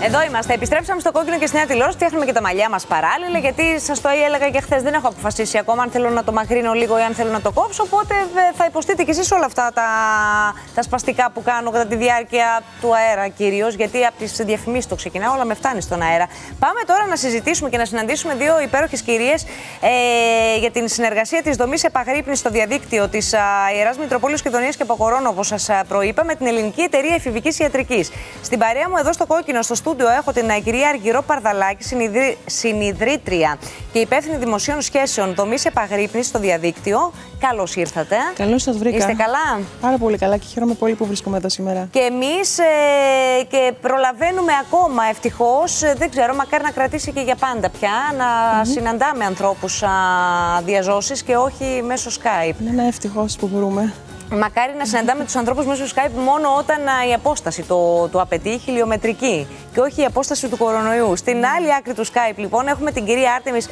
Εδώ είμαστε. Επιστρέψαμε στο κόκκινο και στη νέα τηλεόραση. Φτιάχνουμε και τα μαλλιά μας παράλληλα. Γιατί σας το έλεγα και χθες, δεν έχω αποφασίσει ακόμα αν θέλω να το μαχρύνω λίγο ή αν θέλω να το κόψω. Οπότε θα υποστείτε κι εσείς όλα αυτά τα σπαστικά που κάνω κατά τη διάρκεια του αέρα κυρίως. Γιατί από τις διαφημίσεις το ξεκινάω, όλα με φτάνει στον αέρα. Πάμε τώρα να συζητήσουμε και να συναντήσουμε δύο υπέροχες κυρίες για την συνεργασία της δομής επαγρύπνησης στο διαδίκτυο της Ιεράς Μητροπόλεως Κηδωνίας και Ποκορώνου, όπως σας προείπα, με την Ελληνική Εταιρεία Εφηβικής Ιατρικής. Στην παρέα μου εδώ στο κόκκινο, στο στούντιο, έχω την κυρία Αργυρό Παρδαλάκη, συνιδρύτρια και υπεύθυνη δημοσίων σχέσεων δομής επαγρύπνησης στο διαδίκτυο. Καλώς ήρθατε. Καλώς σας βρήκα. Είστε καλά? Πάρα πολύ καλά και χαίρομαι πολύ που βρίσκομαι εδώ σήμερα. Και εμείς και προλαβαίνουμε ακόμα, ευτυχώς, δεν ξέρω, μακάρι να κρατήσει και για πάντα πια, να συναντάμε ανθρώπους διαζώσεις και όχι μέσω Skype. Ναι, ευτυχώς που μπορούμε. Μακάρι να συναντάμε τους ανθρώπους μέσω Skype μόνο όταν η απόσταση το απαιτεί, χιλιομετρική, και όχι η απόσταση του κορονοϊού. Στην άλλη άκρη του Skype, λοιπόν, έχουμε την κυρία Άρτεμις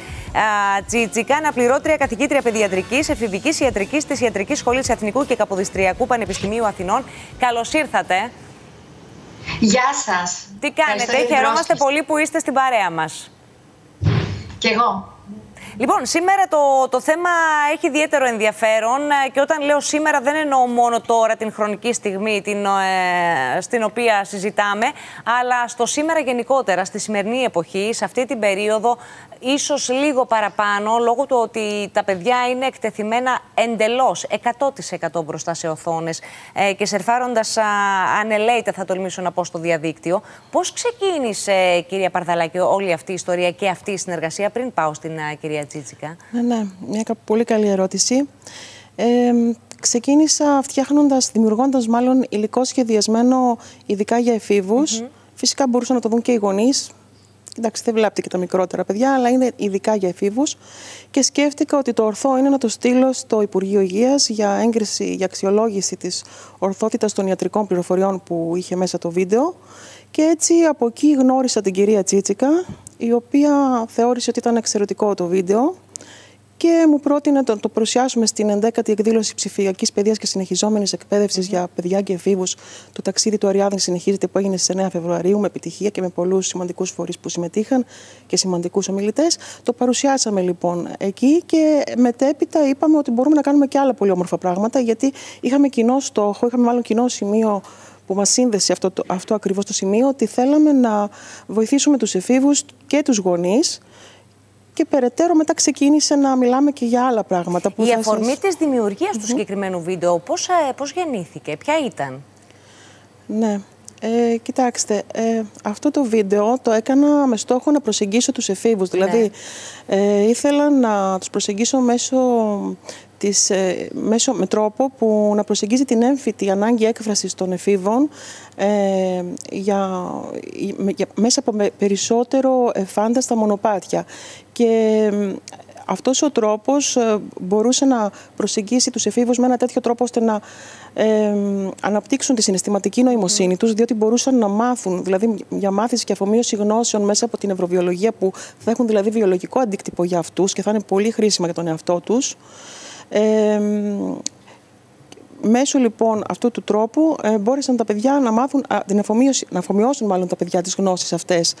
Τσίτσικα, αναπληρώτρια καθηγήτρια παιδιατρικής, εφηβικής ιατρικής της Ιατρικής Σχολής Εθνικού και Καποδιστριακού Πανεπιστημίου Αθηνών. Καλώς ήρθατε. Γεια σας. Τι κάνετε? Χαιρόμαστε πολύ που είστε στην παρέα μας. Κι εγώ. Λοιπόν, σήμερα το θέμα έχει ιδιαίτερο ενδιαφέρον και όταν λέω σήμερα δεν εννοώ μόνο τώρα την χρονική στιγμή στην οποία συζητάμε, αλλά στο σήμερα γενικότερα, στη σημερινή εποχή, σε αυτή την περίοδο, ίσως λίγο παραπάνω, λόγω του ότι τα παιδιά είναι εκτεθειμένα εντελώς, 100% μπροστά σε οθόνες και σερφάροντας ανελαίητα, θα τολμήσω να πω, στο διαδίκτυο. Πώς ξεκίνησε, κυρία Παρδαλάκη, όλη αυτή η ιστορία και αυτή η συνεργασία, πριν πάω στην κυρία Τσίτσικα? Ναι, μια πολύ καλή ερώτηση. Ξεκίνησα δημιουργώντας μάλλον υλικό σχεδιασμένο ειδικά για εφήβους. Φυσικά μπορούσαν να το δουν και οι γονείς. Εντάξει, δεν βλάπτει και τα μικρότερα παιδιά, αλλά είναι ειδικά για εφήβους. Και σκέφτηκα ότι το ορθό είναι να το στείλω στο Υπουργείο Υγείας για έγκριση, για αξιολόγηση της ορθότητας των ιατρικών πληροφοριών που είχε μέσα το βίντεο. Και έτσι από εκεί γνώρισα την κυρία Τσίτσικα, η οποία θεώρησε ότι ήταν εξαιρετικό το βίντεο και μου πρότεινε να το παρουσιάσουμε στην 11η εκδήλωση ψηφιακής παιδείας και συνεχιζόμενης εκπαίδευσης για παιδιά και εφήβους. Το ταξίδι του Αριάδνη συνεχίζεται, που έγινε στις 9 Φεβρουαρίου με επιτυχία και με πολλούς σημαντικούς φορείς που συμμετείχαν και σημαντικούς ομιλητές. Το παρουσιάσαμε λοιπόν εκεί και μετέπειτα είπαμε ότι μπορούμε να κάνουμε και άλλα πολύ όμορφα πράγματα, γιατί είχαμε κοινό στόχο, είχαμε μάλλον κοινό σημείο που μας σύνδεσε αυτό ακριβώς το σημείο, ότι θέλαμε να βοηθήσουμε τους εφήβους και τους γονείς. Και περαιτέρω μετά ξεκίνησε να μιλάμε και για άλλα πράγματα. Η αφορμή της δημιουργίας του συγκεκριμένου βίντεο, πώς γεννήθηκε, ποια ήταν? Ναι, κοιτάξτε, αυτό το βίντεο το έκανα με στόχο να προσεγγίσω τους εφήβους. Δηλαδή, ήθελα να τους προσεγγίσω με τρόπο που να προσεγγίζει την έμφυτη ανάγκη έκφρασης των εφήβων μέσα από περισσότερο φάνταστα μονοπάτια. Και αυτός ο τρόπος μπορούσε να προσεγγίσει τους εφήβους με ένα τέτοιο τρόπο ώστε να αναπτύξουν τη συναισθηματική νοημοσύνη τους, διότι μπορούσαν να μάθουν, δηλαδή για μάθηση και αφομοίωση γνώσεων μέσα από την νευροβιολογία, που θα έχουν δηλαδή βιολογικό αντίκτυπο για αυτούς και θα είναι πολύ χρήσιμα για τον εαυτό τους. Μέσω λοιπόν αυτού του τρόπου μπόρεσαν τα παιδιά να μάθουν, να αφομοιώσουν μάλλον τα παιδιά τις γνώσεις αυτές.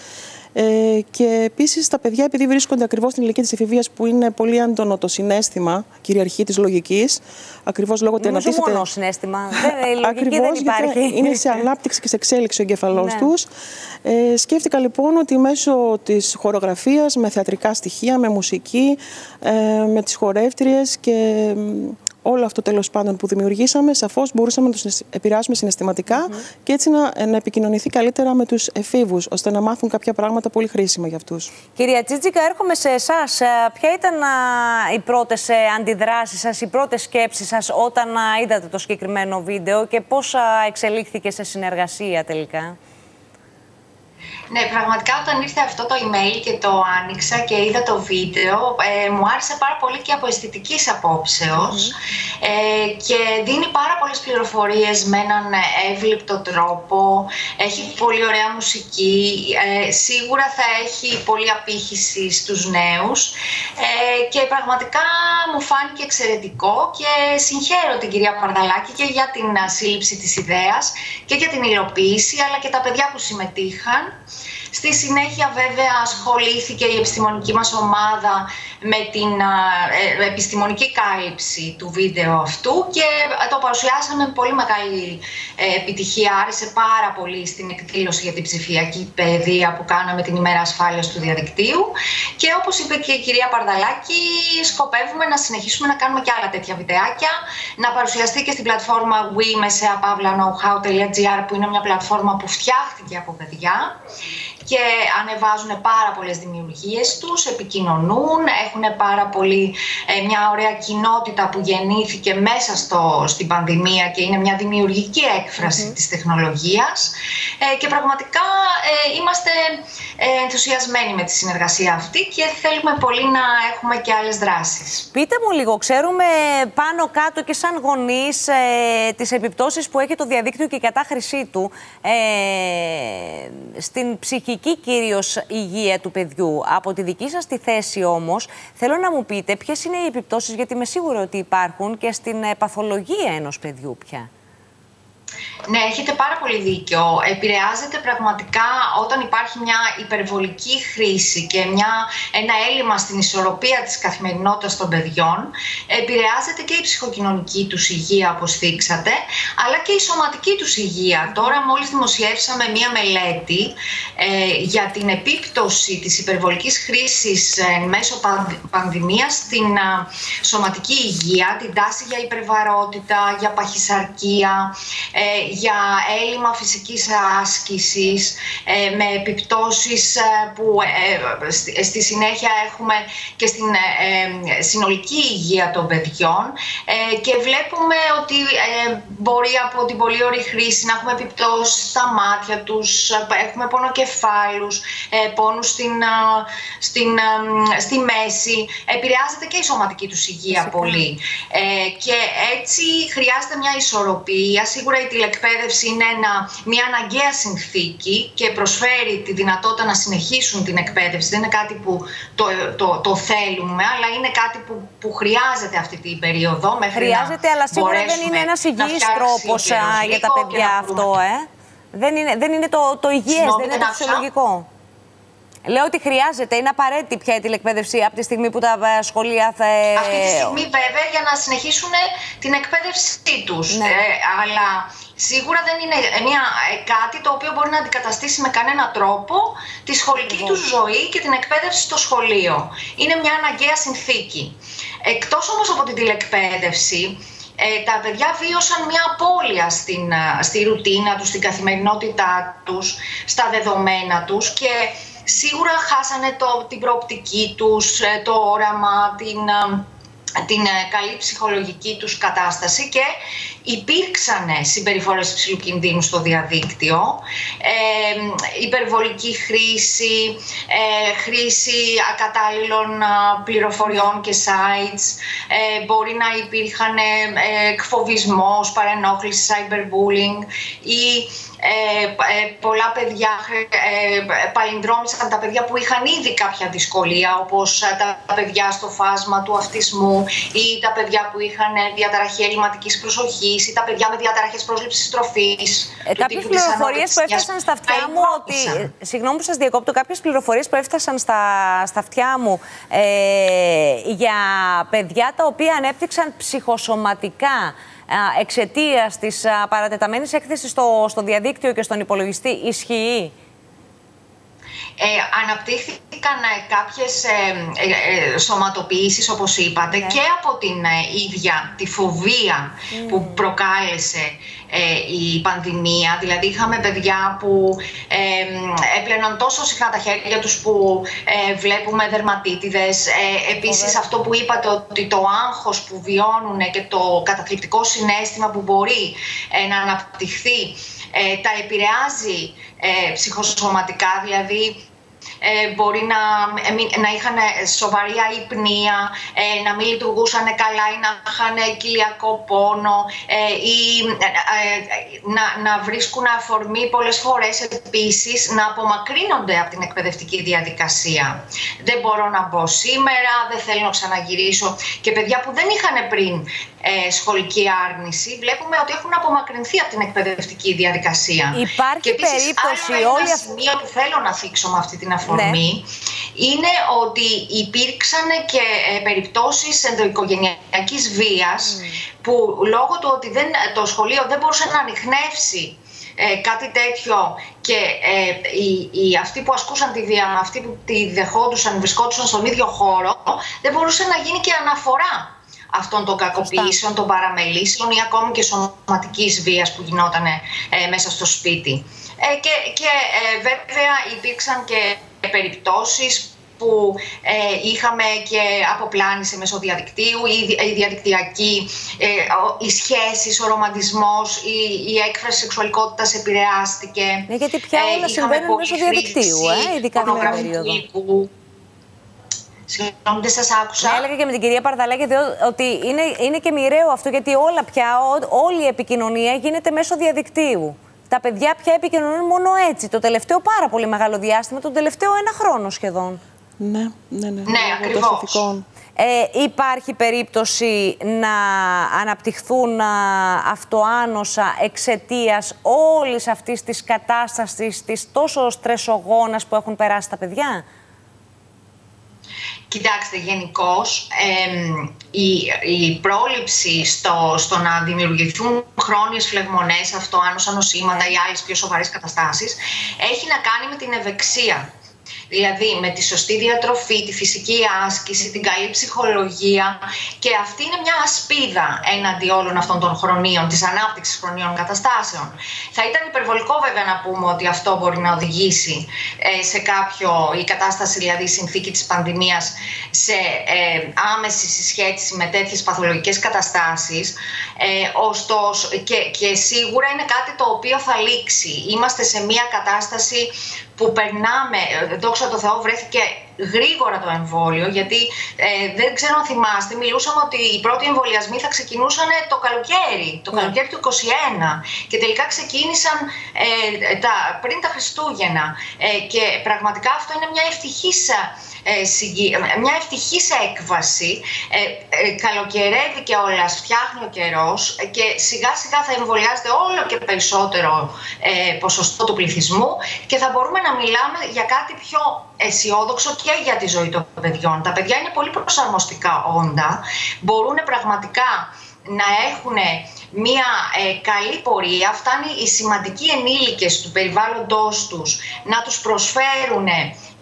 Και επίσης τα παιδιά, επειδή βρίσκονται ακριβώς στην ηλικία της εφηβείας, που είναι πολύ έντονο το συναίσθημα, κυριαρχεί της λογικής, ακριβώς λόγω ότι αναπτύσσεται. Μόνο συναίσθημα. Η λογική δεν υπάρχει. Είναι σε ανάπτυξη και σε εξέλιξη ο εγκέφαλός τους. Σκέφτηκα λοιπόν ότι μέσω της χορογραφίας, με θεατρικά στοιχεία, με μουσική, με τις χορεύτριες και όλο αυτό τέλος πάντων που δημιουργήσαμε, σαφώς μπορούσαμε να τους επηρεάσουμε συναισθηματικά και έτσι να επικοινωνηθεί καλύτερα με τους εφήβους, ώστε να μάθουν κάποια πράγματα πολύ χρήσιμα για αυτούς. Κυρία Τσίτσικα, έρχομαι σε εσάς. Ποια ήταν οι πρώτες αντιδράσεις σας, οι πρώτες σκέψεις σας όταν είδατε το συγκεκριμένο βίντεο και πώς εξελίχθηκε σε συνεργασία τελικά? Ναι, πραγματικά όταν ήρθε αυτό το email και το άνοιξα και είδα το βίντεο, μου άρεσε πάρα πολύ και από αισθητικής απόψεως και δίνει πάρα πολλές πληροφορίες με έναν εύληπτο τρόπο, έχει πολύ ωραία μουσική, σίγουρα θα έχει πολλή απήχηση στους νέους και πραγματικά μου φάνηκε εξαιρετικό και συγχαίρω την κυρία Παρδαλάκη και για την σύλληψη της ιδέας και για την υλοποίηση, αλλά και τα παιδιά που συμμετείχαν. Στη συνέχεια βέβαια ασχολήθηκε η επιστημονική μας ομάδα με την επιστημονική κάλυψη του βίντεο αυτού και το παρουσιάσαμε με πολύ μεγάλη επιτυχία. Άρεσε πάρα πολύ στην εκδήλωση για την ψηφιακή παιδεία που κάναμε την ημέρα ασφάλειας του διαδικτύου και όπως είπε και η κυρία Παρδαλάκη, σκοπεύουμε να συνεχίσουμε να κάνουμε και άλλα τέτοια βιντεάκια, να παρουσιαστεί και στην πλατφόρμα we-knowhow.gr που είναι μια πλατφόρμα που φτιάχτηκε από παιδιά και ανεβάζουν πάρα πολλές δημιουργίες τους, επικοινωνούν, έχουν πάρα πολύ μια ωραία κοινότητα που γεννήθηκε μέσα στην πανδημία και είναι μια δημιουργική έκφραση της τεχνολογίας και πραγματικά είμαστε ενθουσιασμένοι με τη συνεργασία αυτή και θέλουμε πολύ να έχουμε και άλλες δράσεις. Πείτε μου λίγο, ξέρουμε πάνω κάτω και σαν γονείς τις επιπτώσεις που έχει το διαδίκτυο και η κατάχρησή του στην ψυχική κυρίως υγεία του παιδιού. Από τη δική σας τη θέση όμως, θέλω να μου πείτε ποιες είναι οι επιπτώσεις, γιατί είμαι σίγουρη ότι υπάρχουν και στην παθολογία ενός παιδιού πια. Ναι, έχετε πάρα πολύ δίκιο. Επηρεάζεται πραγματικά όταν υπάρχει μια υπερβολική χρήση και ένα έλλειμμα στην ισορροπία της καθημερινότητας των παιδιών. Επηρεάζεται και η ψυχοκοινωνική τους υγεία, όπως θίξατε, αλλά και η σωματική τους υγεία. Τώρα μόλις δημοσιεύσαμε μια μελέτη για την επίπτωση της υπερβολικής χρήσης μέσω πανδημίας στην σωματική υγεία, την τάση για υπερβαρότητα, για παχυσαρκία, για έλλειμμα φυσικής άσκησης, με επιπτώσεις που στη συνέχεια έχουμε και στην συνολική υγεία των παιδιών και βλέπουμε ότι μπορεί από την πολύ ωρή χρήση να έχουμε επιπτώσεις στα μάτια τους, έχουμε πονοκεφάλους, πόνους στη μέση, επηρεάζεται και η σωματική τους υγεία πολύ και έτσι χρειάζεται μια ισορροπία. Σίγουρα η τηλεκπαίδευση είναι μια αναγκαία συνθήκη και προσφέρει τη δυνατότητα να συνεχίσουν την εκπαίδευση. Δεν είναι κάτι που το θέλουμε, αλλά είναι κάτι που χρειάζεται αυτή την περίοδο. Χρειάζεται, αλλά σίγουρα δεν είναι ένας υγιής τρόπος για τα παιδιά αυτό. Δεν είναι το υγιές, δεν είναι το φυσιολογικό. Λέω ότι χρειάζεται, είναι απαραίτητη πια η τηλεκπαίδευση από τη στιγμή που τα σχολεία θα... Αυτή τη στιγμή βέβαια για να συνεχίσουν την εκπαίδευσή τους. Ναι. Αλλά σίγουρα δεν είναι κάτι το οποίο μπορεί να αντικαταστήσει με κανένα τρόπο τη σχολική τους ζωή και την εκπαίδευση στο σχολείο. Είναι μια αναγκαία συνθήκη. Εκτός όμως από την τηλεκπαίδευση, τα παιδιά βίωσαν μια απώλεια στη ρουτίνα τους, στην καθημερινότητά τους, στα δεδομένα τους και σίγουρα χάσανε την προοπτική τους, το όραμα, την καλή ψυχολογική τους κατάσταση και υπήρξαν συμπεριφορές υψηλού κινδύνου στο διαδίκτυο, υπερβολική χρήση, χρήση ακατάλληλων πληροφοριών και sites, μπορεί να υπήρχαν εκφοβισμός, παρενόχληση, cyberbullying ή πολλά παιδιά παλινδρόμησαν τα παιδιά που είχαν ήδη κάποια δυσκολία, όπως τα παιδιά στο φάσμα του αυτισμού ή τα παιδιά που είχαν διαταραχή ελλειμματικής προσοχής ή τα παιδιά με διαταραχές πρόσληψης τροφής. Κάποιες πληροφορίες που έφτασαν στα αυτιά μου, συγγνώμη που σας διακόπτω, κάποιες πληροφορίες που έφτασαν στα αυτιά μου για παιδιά τα οποία ανέπτυξαν ψυχοσωματικά εξαιτίας της παρατεταμένης έκθεσης στο διαδίκτυο και στον υπολογιστή, ισχύει? Αναπτύχθηκαν κάποιες σωματοποιήσεις, όπως είπατε, και από την ίδια τη φοβία που προκάλεσε η πανδημία. Δηλαδή είχαμε παιδιά που έπλαιναν τόσο συχνά τα χέρια τους που βλέπουμε δερματίτιδες. Επίσης αυτό που είπατε, ότι το άγχος που βιώνουν και το καταθλιπτικό συναίσθημα που μπορεί να αναπτυχθεί τα επηρεάζει ψυχοσωματικά, δηλαδή μπορεί να είχαν σοβαρή αϊπνία, να μην λειτουργούσαν καλά ή να είχαν κοιλιακό πόνο ή να βρίσκουν αφορμή πολλές φορές επίσης να απομακρύνονται από την εκπαιδευτική διαδικασία. Δεν μπορώ να μπω σήμερα, δεν θέλω να ξαναγυρίσω. Και παιδιά που δεν είχαν πριν σχολική άρνηση, βλέπουμε ότι έχουν απομακρυνθεί από την εκπαιδευτική διαδικασία. Υπάρχει και επίσης, περίπτωση άλλο όλοι ένα σημείο που θέλω να θίξω με αυτή την αφορμή, είναι ότι υπήρξαν και περιπτώσεις ενδοοικογενειακής βίας που λόγω του ότι το σχολείο δεν μπορούσε να ανιχνεύσει κάτι τέτοιο και αυτοί που ασκούσαν τη βία, αυτοί που τη δεχόντουσαν, βρισκόντουσαν στον ίδιο χώρο, δεν μπορούσε να γίνει και αναφορά αυτών των κακοποιήσεων, των παραμελήσεων ή ακόμη και σωματικής βίας που γινόταν μέσα στο σπίτι. Και βέβαια υπήρξαν και περιπτώσεις που είχαμε και αποπλάνηση μέσω διαδικτύου, η διαδικτυακή, οι σχέσεις, ο ρομαντισμός, η έκφραση σεξουαλικότητας επηρεάστηκε. Ναι, γιατί πια όλα συμβαίνουν μέσω διαδικτύου, ειδικά την περίοδο. Συγγνώμη, δεν σας άκουσα. Ναι, έλεγα και με την κυρία Παρδαλάκη ότι είναι και μοιραίο αυτό, γιατί όλα πια, όλη η επικοινωνία γίνεται μέσω διαδικτύου. Τα παιδιά πια επικοινωνούν μόνο έτσι. Το τελευταίο πάρα πολύ μεγάλο διάστημα, τον τελευταίο 1 χρόνο σχεδόν. Ναι, ακριβώς. Υπάρχει περίπτωση να αναπτυχθούν αυτοάνοσα εξαιτίας όλης αυτής της κατάστασης, της τόσο στρεσογόνας που έχουν περάσει τα παιδιά? Κοιτάξτε, γενικώς η πρόληψη στο να δημιουργηθούν χρόνιες φλεγμονές, αυτοάνοσα νοσήματα ή άλλες πιο σοβαρές καταστάσεις έχει να κάνει με την ευεξία. Δηλαδή με τη σωστή διατροφή, τη φυσική άσκηση, την καλή ψυχολογία, και αυτή είναι μια ασπίδα έναντι όλων αυτών των χρονίων, της ανάπτυξης χρονίων καταστάσεων. Θα ήταν υπερβολικό βέβαια να πούμε ότι αυτό μπορεί να οδηγήσει σε η κατάσταση, δηλαδή η συνθήκη της πανδημίας, σε άμεση συσχέτιση με τέτοιες παθολογικές καταστάσεις, ωστόσο και σίγουρα είναι κάτι το οποίο θα λήξει. Είμαστε σε μια κατάσταση που περνάμε, δόξα τω Θεώ, βρέθηκε γρήγορα το εμβόλιο, γιατί δεν ξέρω αν θυμάστε, μιλούσαμε ότι οι πρώτοι εμβολιασμοί θα ξεκινούσαν το καλοκαίρι του 2021 και τελικά ξεκίνησαν πριν τα Χριστούγεννα, και πραγματικά αυτό είναι μια ευτυχής έκβαση. Καλοκαιρεύει και όλας, φτιάχνει ο καιρός και σιγά σιγά θα εμβολιάζεται όλο και περισσότερο ποσοστό του πληθυσμού και θα μπορούμε να μιλάμε για κάτι πιο αισιόδοξο και για τη ζωή των παιδιών. Τα παιδιά είναι πολύ προσαρμοστικά όντα, μπορούν πραγματικά να έχουν μια καλή πορεία. Φτάνει οι σημαντικοί ενήλικες του περιβάλλοντος τους να τους προσφέρουν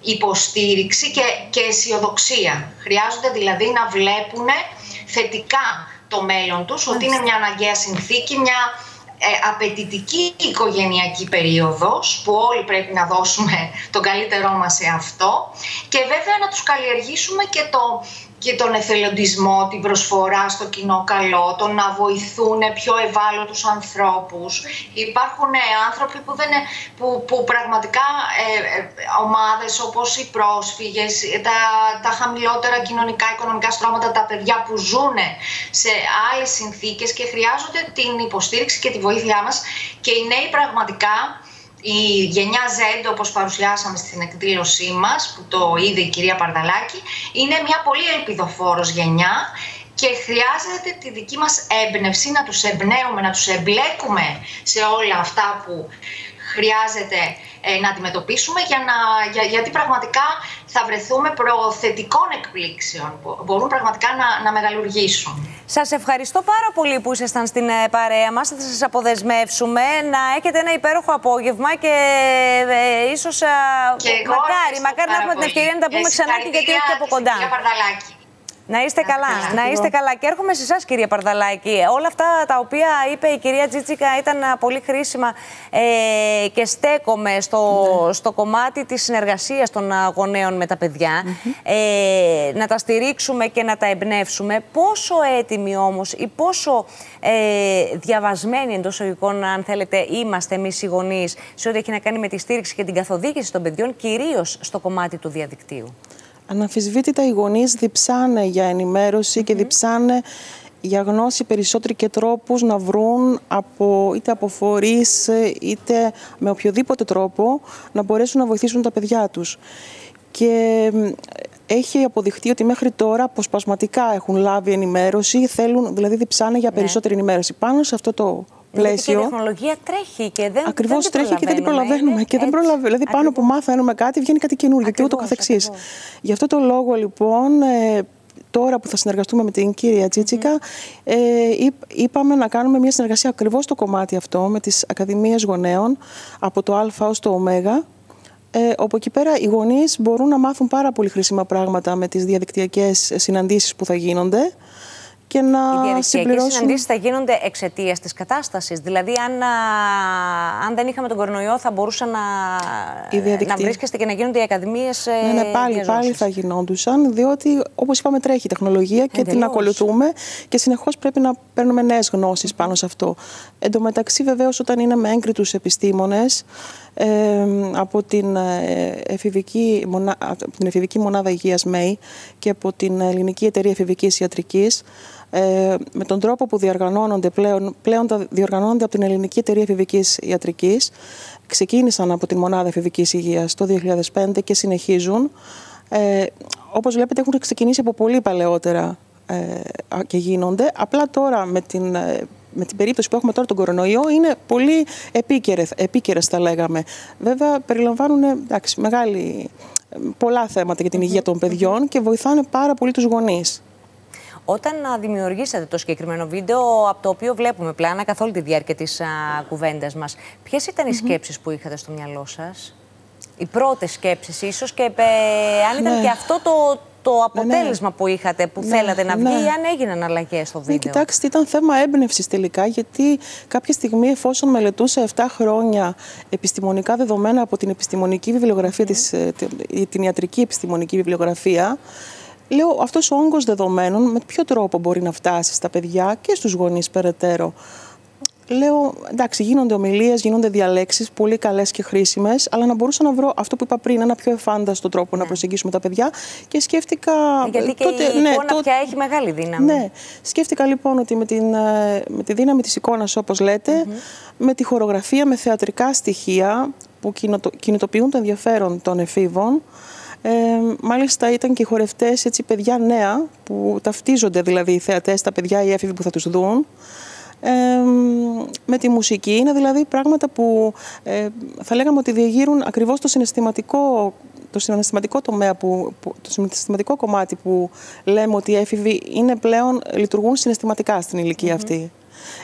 υποστήριξη και αισιοδοξία. Χρειάζονται δηλαδή να βλέπουν θετικά το μέλλον τους, ότι είναι μια αναγκαία συνθήκη, μια απαιτητική οικογενειακή περίοδος που όλοι πρέπει να δώσουμε τον καλύτερό μας σε αυτό, και βέβαια να τους καλλιεργήσουμε και τον εθελοντισμό, την προσφορά στο κοινό καλό, το να βοηθούν πιο ευάλωτους ανθρώπους. Υπάρχουν άνθρωποι που πραγματικά ομάδες όπως οι πρόσφυγες, τα χαμηλότερα κοινωνικά, οικονομικά στρώματα, τα παιδιά που ζουν σε άλλες συνθήκες και χρειάζονται την υποστήριξη και τη βοήθειά μας, και οι νέοι πραγματικά, η γενιά Z, όπως παρουσιάσαμε στην εκδήλωσή μας, που το είδε η κυρία Παρδαλάκη, είναι μια πολύ ελπιδοφόρος γενιά και χρειάζεται τη δική μας έμπνευση, να τους εμπνέουμε, να τους εμπλέκουμε σε όλα αυτά που χρειάζεται να αντιμετωπίσουμε, γιατί πραγματικά θα βρεθούμε προθετικών εκπλήξεων που μπορούν πραγματικά να μεγαλουργήσουν. Σας ευχαριστώ πάρα πολύ που ήσασταν στην παρέα μας. Θα σας αποδεσμεύσουμε να έχετε ένα υπέροχο απόγευμα και ίσως μακάρι να έχουμε την ευκαιρία να τα πούμε ξανά, και γιατί όχι από κοντά. Να είστε καλά, να είστε καλά. Και έρχομαι σε εσάς, κυρία Παρδαλάκη. Όλα αυτά τα οποία είπε η κυρία Τζίτσικα ήταν πολύ χρήσιμα και στέκομαι στο κομμάτι της συνεργασίας των γονέων με τα παιδιά. Να τα στηρίξουμε και να τα εμπνεύσουμε. Πόσο έτοιμοι όμως ή πόσο διαβασμένοι εντός εισαγωγικών, αν θέλετε, είμαστε εμείς οι γονείς σε ό,τι έχει να κάνει με τη στήριξη και την καθοδήγηση των παιδιών, κυρίως στο κομμάτι του διαδικτύου? Αναμφισβήτητα οι γονείς διψάνε για ενημέρωση και διψάνε για γνώση περισσότεροι και τρόπους να βρουν είτε από φορείς είτε με οποιοδήποτε τρόπο να μπορέσουν να βοηθήσουν τα παιδιά τους. Και έχει αποδειχτεί ότι μέχρι τώρα αποσπασματικά έχουν λάβει ενημέρωση, θέλουν, δηλαδή διψάνε για περισσότερη ενημέρωση. Πάνω σε αυτό το πλαίσιο. Γιατί η τεχνολογία τρέχει και δεν ακριβώς τρέχει και δεν την προλαβαίνουμε. Δηλαδή, πάνω που μάθαίνουμε κάτι, βγαίνει κάτι καινούργιο και ούτω καθεξής. Γι' αυτό το λόγο, λοιπόν, τώρα που θα συνεργαστούμε με την κυρία Τζίτσικα, είπαμε να κάνουμε μια συνεργασία ακριβώς στο κομμάτι αυτό με τις Ακαδημίες Γονέων, από το Α ως το Ω. Όπου εκεί πέρα οι γονείς μπορούν να μάθουν πάρα πολύ χρήσιμα πράγματα με τις διαδικτυακές συναντήσεις που θα γίνονται. Και να οι διαδικτυακές συναντήσεις θα γίνονται εξαιτίας της κατάστασης. Δηλαδή, αν δεν είχαμε τον κορονοϊό, θα μπορούσαν να βρίσκεστε και να γίνονται οι ακαδημίες. Ναι, πάλι θα γινόντουσαν, διότι όπως είπαμε, τρέχει η τεχνολογία και την ακολουθούμε και συνεχώς πρέπει να παίρνουμε νέες γνώσεις πάνω σε αυτό. Εν τω μεταξύ, βεβαίως, όταν είναι με έγκριτους επιστήμονες από την Εφηβική Μονάδα Υγείας ΜΕΗ και από την Ελληνική Εταιρεία Εφηβικής Ιατρικής, με τον τρόπο που διοργανώνονται πλέον τα διοργανώνονται από την Ελληνική Εταιρεία Εφηβικής Ιατρικής. Ξεκίνησαν από την Μονάδα Εφηβικής Υγείας το 2005 και συνεχίζουν. Όπως βλέπετε, έχουν ξεκινήσει από πολύ παλαιότερα και γίνονται. Απλά τώρα με την περίπτωση που έχουμε τώρα τον κορονοϊό είναι πολύ επίκαιρες θα λέγαμε. Βέβαια περιλαμβάνουν πολλά θέματα για την υγεία των παιδιών και βοηθάνε πάρα πολύ τους γονείς. Όταν δημιουργήσατε το συγκεκριμένο βίντεο, από το οποίο βλέπουμε πλάνα καθ' όλη τη διάρκεια της κουβέντας μας, ποιες ήταν οι σκέψεις που είχατε στο μυαλό σας? Οι πρώτες σκέψεις ίσως και αν ήταν και αυτό το αποτέλεσμα που είχατε, που θέλατε να βγει, ή αν έγιναν αλλαγές στο βίντεο? Κοιτάξτε, ήταν θέμα έμπνευσης τελικά, γιατί κάποια στιγμή, εφόσον μελετούσα 7 χρόνια επιστημονικά δεδομένα από την επιστημονική βιβλιογραφία, την ιατρική επιστημονική βιβλιογραφία, λέω, αυτός ο όγκος δεδομένων με ποιο τρόπο μπορεί να φτάσει στα παιδιά και στους γονείς περαιτέρω? Λέω, εντάξει, γίνονται ομιλίες, γίνονται διαλέξεις, πολύ καλές και χρήσιμες, αλλά να μπορούσα να βρω αυτό που είπα πριν, ένα πιο εφάνταστο τρόπο να προσεγγίσουμε τα παιδιά. Και σκέφτηκα. Γιατί και τότε, η εικόνα πια έχει μεγάλη δύναμη. Ναι. Σκέφτηκα λοιπόν ότι με τη δύναμη της εικόνας, όπως λέτε, με τη χορογραφία, με θεατρικά στοιχεία που κινητοποιούν το ενδιαφέρον των εφήβων. Μάλιστα ήταν και οι χορευτές, έτσι, παιδιά νέα, που ταυτίζονται δηλαδή οι θεατές, τα παιδιά, οι έφηβοι που θα τους δουν. Με τη μουσική, είναι δηλαδή πράγματα που θα λέγαμε ότι διεγείρουν ακριβώς το συναισθηματικό τομέα, το συναισθηματικό κομμάτι που λέμε ότι οι έφηβοι λειτουργούν συναισθηματικά στην ηλικία αυτή.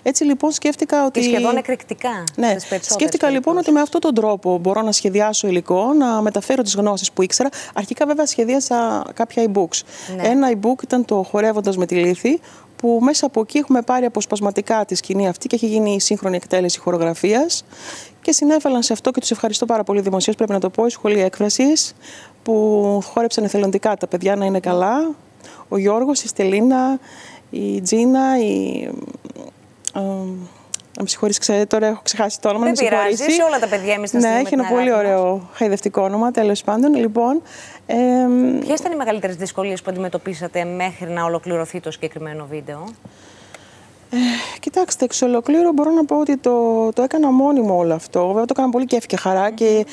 Έτσι λοιπόν σκέφτηκα ότι. Και σχεδόν εκρηκτικά. Ναι, σκέφτηκα λοιπόν ότι με αυτόν τον τρόπο μπορώ να σχεδιάσω υλικό, να μεταφέρω τις γνώσεις που ήξερα. Αρχικά βέβαια σχεδίασα κάποια e-books. Ένα e-book ήταν το Χορεύοντας με τη Λύθη, που μέσα από εκεί έχουμε πάρει αποσπασματικά τη σκηνή αυτή και έχει γίνει η σύγχρονη εκτέλεση χορογραφίας. Και συνέβαλαν σε αυτό και τους ευχαριστώ πάρα πολύ δημοσίως, πρέπει να το πω, η Σχολή Έκφρασης, που χόρεψαν εθελοντικά τα παιδιά να είναι καλά. Ο Γιώργος, η Στελίνα, η Τζίνα, να με συγχωρείς, τώρα έχω ξεχάσει το όνομα. Δεν πειράζει, σε όλα τα παιδιά εμείς τα στείλουμε. Ναι, έχει ένα πολύ ωραίο χαϊδευτικό όνομα, τέλος πάντων. Λοιπόν, ποιες ήταν οι μεγαλύτερες δυσκολίες που αντιμετωπίσατε μέχρι να ολοκληρωθεί το συγκεκριμένο βίντεο? Κοιτάξτε, εξ ολοκλήρου μπορώ να πω ότι το έκανα μόνιμο όλο αυτό. Βέβαια το έκανα πολύ κέφι και χαρά. Και,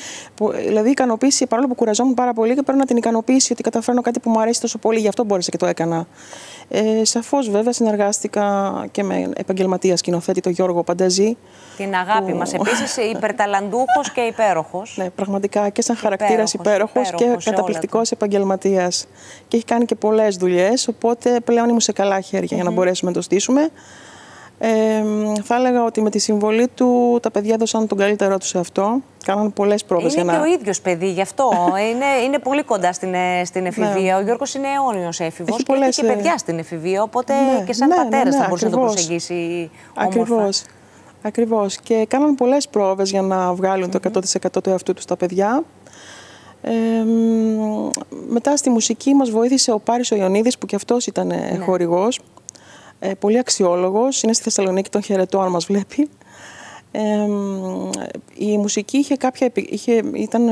δηλαδή, ικανοποίηση, παρόλο που κουραζόμουν πάρα πολύ, και πρέπει να την ικανοποίηση ότι καταφέρνω κάτι που μου αρέσει τόσο πολύ, γι' αυτό μπόρεσα και το έκανα. Σαφώς, βέβαια, συνεργάστηκα και με επαγγελματία σκηνοθέτη, τον Γιώργο Πανταζή. Την αγάπη μας επίσης, υπερταλαντούχος και υπέροχος. Ναι, πραγματικά και σαν χαρακτήρας υπέροχος και καταπληκτικός επαγγελματίας. Και έχει κάνει και πολλές δουλειές, οπότε πλέον ήμουν σε καλά χέρια για να μπορέσουμε να το στήσουμε. Θα έλεγα ότι με τη συμβολή του τα παιδιά έδωσαν τον καλύτερό τους σε αυτό. Κάνανε πολλές πρόβες. Είναι και ο ίδιος παιδί, γι' αυτό. είναι πολύ κοντά στην εφηβεία. Ο Γιώργος είναι αιώνιος έφηβος και έχει και παιδιά στην εφηβεία, οπότε και σαν πατέρας θα μπορούσε να το προσεγγίσει όμορφα. Ακριβώς. Και κάνανε πολλές πρόβες για να βγάλουν το 100% του εαυτού τους τα παιδιά. Μετά στη μουσική μας βοήθησε ο Πάρης ο Ιωνίδης, που και αυτός ήταν χορηγός. Πολύ αξιόλογος, είναι στη Θεσσαλονίκη, τον χαιρετώ αν μας βλέπει. Η μουσική ήταν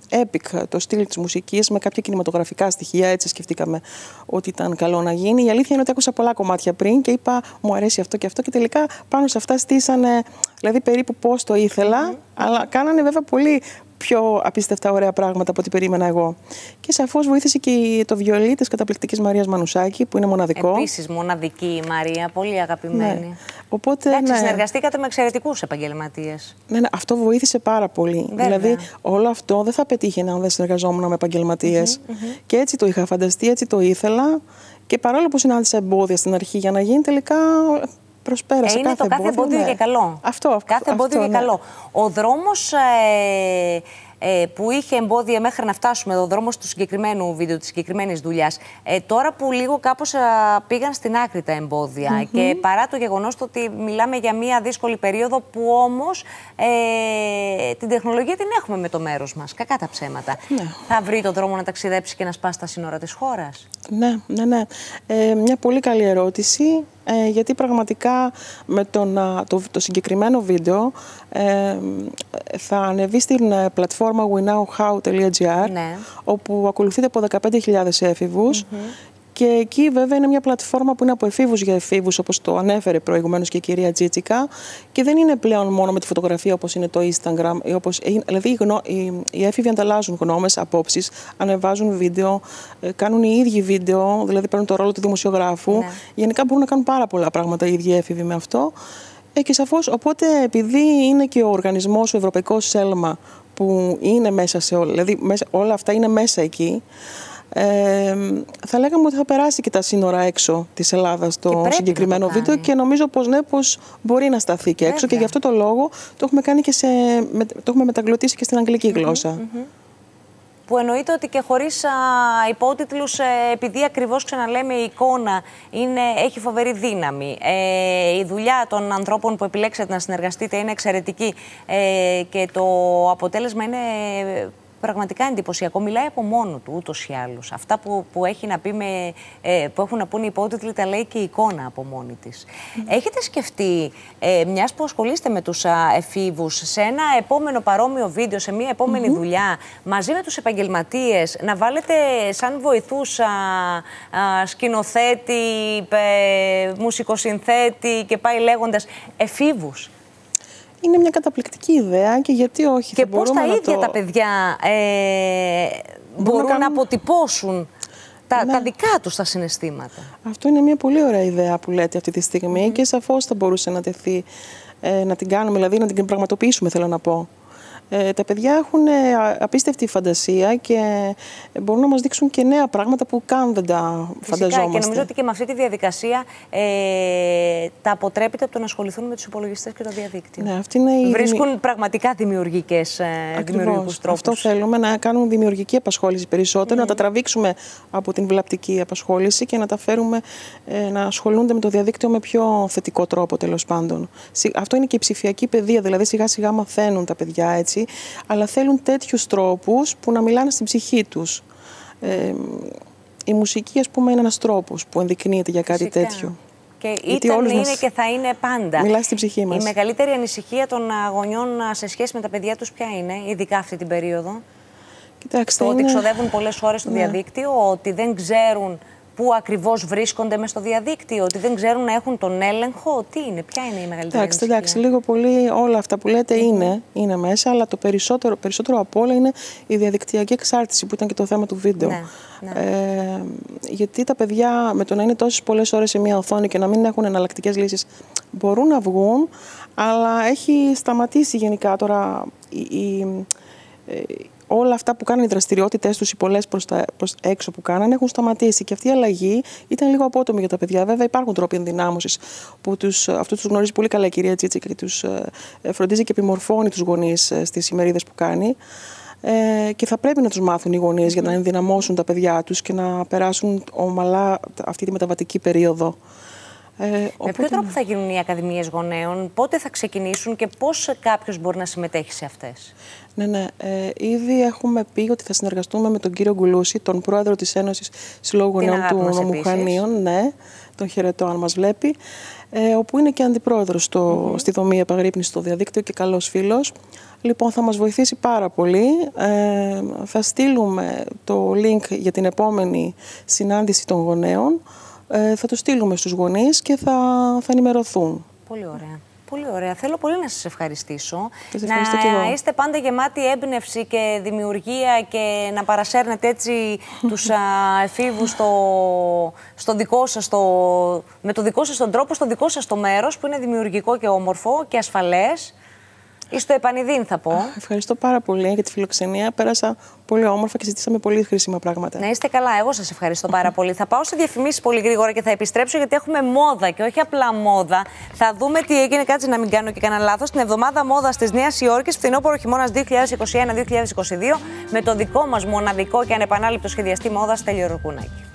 epic το στυλ της μουσικής, με κάποια κινηματογραφικά στοιχεία, έτσι σκεφτήκαμε ότι ήταν καλό να γίνει. Η αλήθεια είναι ότι άκουσα πολλά κομμάτια πριν και είπα μου αρέσει αυτό και αυτό, και τελικά πάνω σε αυτά στήσανε, δηλαδή περίπου πώς το ήθελα, αλλά κάνανε βέβαια πολύ πιο απίστευτα ωραία πράγματα από ό,τι περίμενα εγώ. Και σαφώς βοήθησε και το βιολί της καταπληκτικής Μαρίας Μανουσάκη, που είναι μοναδικό. Επίσης μοναδική η Μαρία, πολύ αγαπημένη. Ναι. Οπότε, εντάξει, συνεργαστήκατε με εξαιρετικούς επαγγελματίες. Ναι, αυτό βοήθησε πάρα πολύ. Βέβαια. Δηλαδή, όλο αυτό δεν θα πετύχαινε αν δεν συνεργαζόμουν με επαγγελματίες. Και έτσι το είχα φανταστεί, έτσι το ήθελα. Και παρόλο που συνάντησα εμπόδια στην αρχή για να γίνει, τελικά προσπέρασε. Είναι το κάθε εμπόδιο και καλό. Κάθε εμπόδιο και καλό. Ο δρόμος που είχε εμπόδια μέχρι να φτάσουμε, ο δρόμος του συγκεκριμένου βίντεο, της συγκεκριμένης δουλειάς, τώρα που λίγο κάπως πήγαν στην άκρη τα εμπόδια, και παρά το γεγονός ότι μιλάμε για μια δύσκολη περίοδο, που όμως την τεχνολογία την έχουμε με το μέρος μας, κακά τα ψέματα. Θα βρει το δρόμο να ταξιδέψει και να σπάσει τα σύνορα της χώρας? Ναι. Μια πολύ καλή ερώτηση. Γιατί πραγματικά με το συγκεκριμένο βίντεο θα ανεβεί στην πλατφόρμα weknowhow.gr, όπου ακολουθείται από 15.000 έφηβους. Και εκεί βέβαια είναι μια πλατφόρμα που είναι από εφήβους για εφήβους, όπως το ανέφερε προηγουμένως και η κυρία Τζίτσικα, και δεν είναι πλέον μόνο με τη φωτογραφία όπως είναι το Instagram. Δηλαδή οι έφηβοι ανταλλάζουν γνώμες, απόψεις, ανεβάζουν βίντεο, κάνουν οι ίδιοι βίντεο, δηλαδή παίρνουν το ρόλο του δημοσιογράφου. Γενικά μπορούν να κάνουν πάρα πολλά πράγματα οι ίδιοι έφηβοι με αυτό. Και σαφώς, οπότε επειδή είναι και ο οργανισμός, ο Ευρωπαϊκός ΣΕΛΜΑ, που είναι μέσα σε όλα, δηλαδή όλα αυτά είναι μέσα εκεί, θα λέγαμε ότι θα περάσει και τα σύνορα έξω της Ελλάδας το συγκεκριμένο βίντεο, και νομίζω πως μπορεί να σταθεί και έξω, και γι' αυτό το λόγο το έχουμε κάνει και το έχουμε μεταγλωτήσει και στην αγγλική γλώσσα. Που εννοείται ότι και χωρίς υπότιτλους, επειδή ακριβώς, ξαναλέμε, η εικόνα έχει φοβερή δύναμη. Η δουλειά των ανθρώπων που επιλέξατε να συνεργαστείτε είναι εξαιρετική, και το αποτέλεσμα είναι πραγματικά εντυπωσιακό. Μιλάει από μόνο του ούτως ή άλλως. Αυτά που έχει να πει που έχουν να πούν οι υπότιτλοι, τα λέει και η εικόνα από μόνη της. Έχετε σκεφτεί, μιας που ασχολείστε με τους εφήβους, σε ένα επόμενο παρόμοιο βίντεο, σε μια επόμενη δουλειά, μαζί με τους επαγγελματίες, να βάλετε σαν βοηθούς σκηνοθέτη, μουσικοσυνθέτη και πάει λέγοντας, εφήβους? Είναι μια καταπληκτική ιδέα, και γιατί όχι. Και πώς τα ίδια τα παιδιά μπορούν να αποτυπώσουν τα δικά τους τα συναισθήματα. Αυτό είναι μια πολύ ωραία ιδέα που λέτε αυτή τη στιγμή, και σαφώς θα μπορούσε να τεθεί, να την κάνουμε, δηλαδή να την πραγματοποιήσουμε, θέλω να πω. Τα παιδιά έχουν απίστευτη φαντασία και μπορούν να μας δείξουν και νέα πράγματα που καν δεν τα φανταζόμαστε. Και νομίζω ότι και με αυτή τη διαδικασία τα αποτρέπεται από το να ασχοληθούν με τους υπολογιστές και το διαδίκτυο. Ναι, αυτή είναι βρίσκουν πραγματικά δημιουργικούς τρόπους. Αυτό θέλουμε, να κάνουν δημιουργική απασχόληση περισσότερο, να τα τραβήξουμε από την βλαπτική απασχόληση και να τα φέρουμε να ασχολούνται με το διαδίκτυο με πιο θετικό τρόπο, τέλος πάντων. Αυτό είναι και η ψηφιακή παιδεία, δηλαδή σιγά σιγά μαθαίνουν τα παιδιά έτσι, αλλά θέλουν τέτοιους τρόπους που να μιλάνε στην ψυχή τους. Η μουσική, ας πούμε, είναι ένας τρόπος που ενδεικνύεται για κάτι τέτοιο. Και ήταν, είναι και θα είναι πάντα. Μιλάει στην ψυχή μας. Η μεγαλύτερη ανησυχία των γονιών σε σχέση με τα παιδιά τους ποια είναι, ειδικά αυτή την περίοδο? Κοιτάξτε, ότι ξοδεύουν πολλές ώρες στο διαδίκτυο, ότι δεν ξέρουν πού ακριβώς βρίσκονται μες στο διαδίκτυο, ότι δεν ξέρουν να έχουν τον έλεγχο. Τι είναι, ποια είναι η μεγαλύτερη ανησυχία? Εντάξει, λίγο πολύ όλα αυτά που λέτε είναι μέσα, αλλά το περισσότερο από όλα είναι η διαδικτυακή εξάρτηση, που ήταν και το θέμα του βίντεο. Γιατί τα παιδιά, με το να είναι τόσες πολλές ώρες σε μια οθόνη και να μην έχουν εναλλακτικές λύσεις, μπορούν να βγουν, αλλά έχει σταματήσει γενικά τώρα όλα αυτά που κάνουν οι δραστηριότητες τους, οι πολλές προς έξω που κάνανε, έχουν σταματήσει. Και αυτή η αλλαγή ήταν λίγο απότομη για τα παιδιά. Βέβαια, υπάρχουν τρόποι ενδυνάμωσης που αυτούς τους γνωρίζει πολύ καλά η κυρία Τσίτσικα και τους φροντίζει και επιμορφώνει τους γονείς στις ημερίδες που κάνει. Και θα πρέπει να τους μάθουν οι γονείς για να ενδυναμώσουν τα παιδιά τους και να περάσουν ομαλά αυτή τη μεταβατική περίοδο. Με ποιο τρόπο θα γίνουν οι ακαδημίες γονέων, πότε θα ξεκινήσουν και πώς κάποιος μπορεί να συμμετέχει σε αυτές? Ναι. Ήδη έχουμε πει ότι θα συνεργαστούμε με τον κύριο Γκουλούση, τον πρόεδρο της Ένωσης Συλλόγου Γονέων του Νομού Χανίων. Ναι, τον χαιρετώ αν μας βλέπει. Όπου είναι και αντιπρόεδρος στη δομή επαγρύπνηση στο διαδίκτυο και καλός φίλος. Λοιπόν, θα μας βοηθήσει πάρα πολύ. Θα στείλουμε το link για την επόμενη συνάντηση των γονέων. Θα το στείλουμε στους γονείς και θα ενημερωθούν. Πολύ ωραία. Πολύ ωραία. Θέλω πολύ να σας ευχαριστήσω. Να είστε πάντα γεμάτοι έμπνευση και δημιουργία και να παρασέρνετε έτσι τους εφήβους με το δικό σας τον τρόπο, στο δικό σας το μέρος που είναι δημιουργικό και όμορφο και ασφαλές. Ή στο επανειδήν θα πω. Ευχαριστώ πάρα πολύ για τη φιλοξενία. Πέρασα πολύ όμορφα και συζητήσαμε πολύ χρήσιμα πράγματα. Να είστε καλά. Εγώ σας ευχαριστώ πάρα πολύ. Θα πάω σε διαφημίσεις πολύ γρήγορα και θα επιστρέψω γιατί έχουμε μόδα και όχι απλά μόδα. Θα δούμε τι έγινε, κάτσε να μην κάνω και κανένα λάθος, την εβδομάδα μόδας της Νέας Υόρκης, φθινόπωρο χειμώνας 2021-2022, με το δικό μας μοναδικό και ανεπανάληπτο σχεδιαστή μόδας Στέλιο Ροκούνακη.